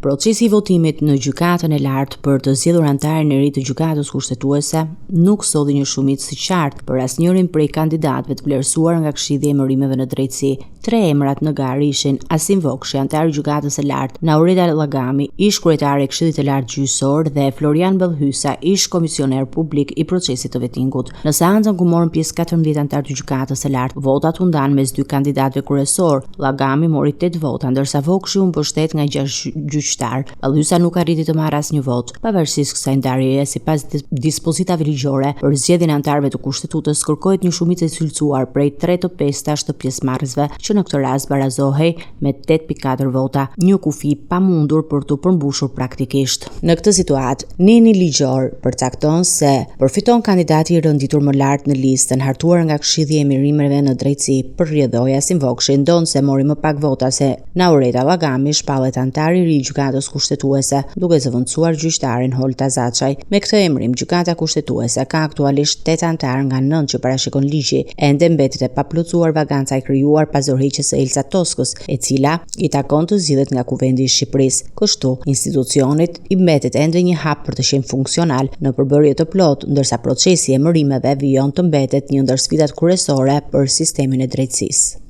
Procesi I votimit në gjykatën e lartë për të zgjedhur anëtarin e ri të gjykatës kushtetuese nuk solli një shumicë së qartë për asnjërin prej kandidatëve të vlerësuar nga Këshilli I Emërimeve në Drejtësi. 3 emrat në garë ishin Asim Vokshi, anëtar I gjykatës së lartë, Naureta Llagami, ish kryetare e Këshillit të lartë gjyqësor dhe Florian Bellhysa, ish komisioner publik I procesit të vetingut. Në seancën ku morën pjesë 14 anëtar të gjykatës së lartë, votat u ndanë mes 2 kandidatëve kryesor. Llagami mori 8 vota, ndërsa Vokshi u mbështet nga 6 gjyqtar. Bellhysa nuk arriti të marrë asnjë votë. Pavarësisht kësaj ndarjeje, sipas dispozitave ligjore, për zgjedhjen e anëtarëve të kushtetutës kërkohet një shumicë e cilësuar prej 3/5 të pjesëmarrësve, që në këtë rast barazohej me 8.4 vota, një kufi pamundur për të përmbushur praktikisht. Në këtë situatë, neni ligjor përcakton se përfiton kandidati I rënditur më lart në listën hartuar nga Këshilli I Emërimeve në Drejtësi për rrjedhoi Asim Vokshi, ndonse mori më pak vota se Naureta Llagami, shpallet antari I ri I gjykatës kushtetuese, duke zëvendësuar gjyqtarin Holta Zaçaj. Me këtë emërim, gjykata kushtetuese ka aktualisht 8 anëtar nga 9 që parashikon ligji. Ende mbetet e paplotësuar vaganca e krijuar pas dorëheqjes së Elsa Toskës, e cila I takon të zgjidhet nga Kuvendi I Shqipërisë. Kështu, institucionit I mbetet ende një hap për të qenë funksional në përbërje të plotë, ndërsa procesi I emërimeve vijon të mbetet një ndër sfidat kryesore për sistemin e drejtësisë.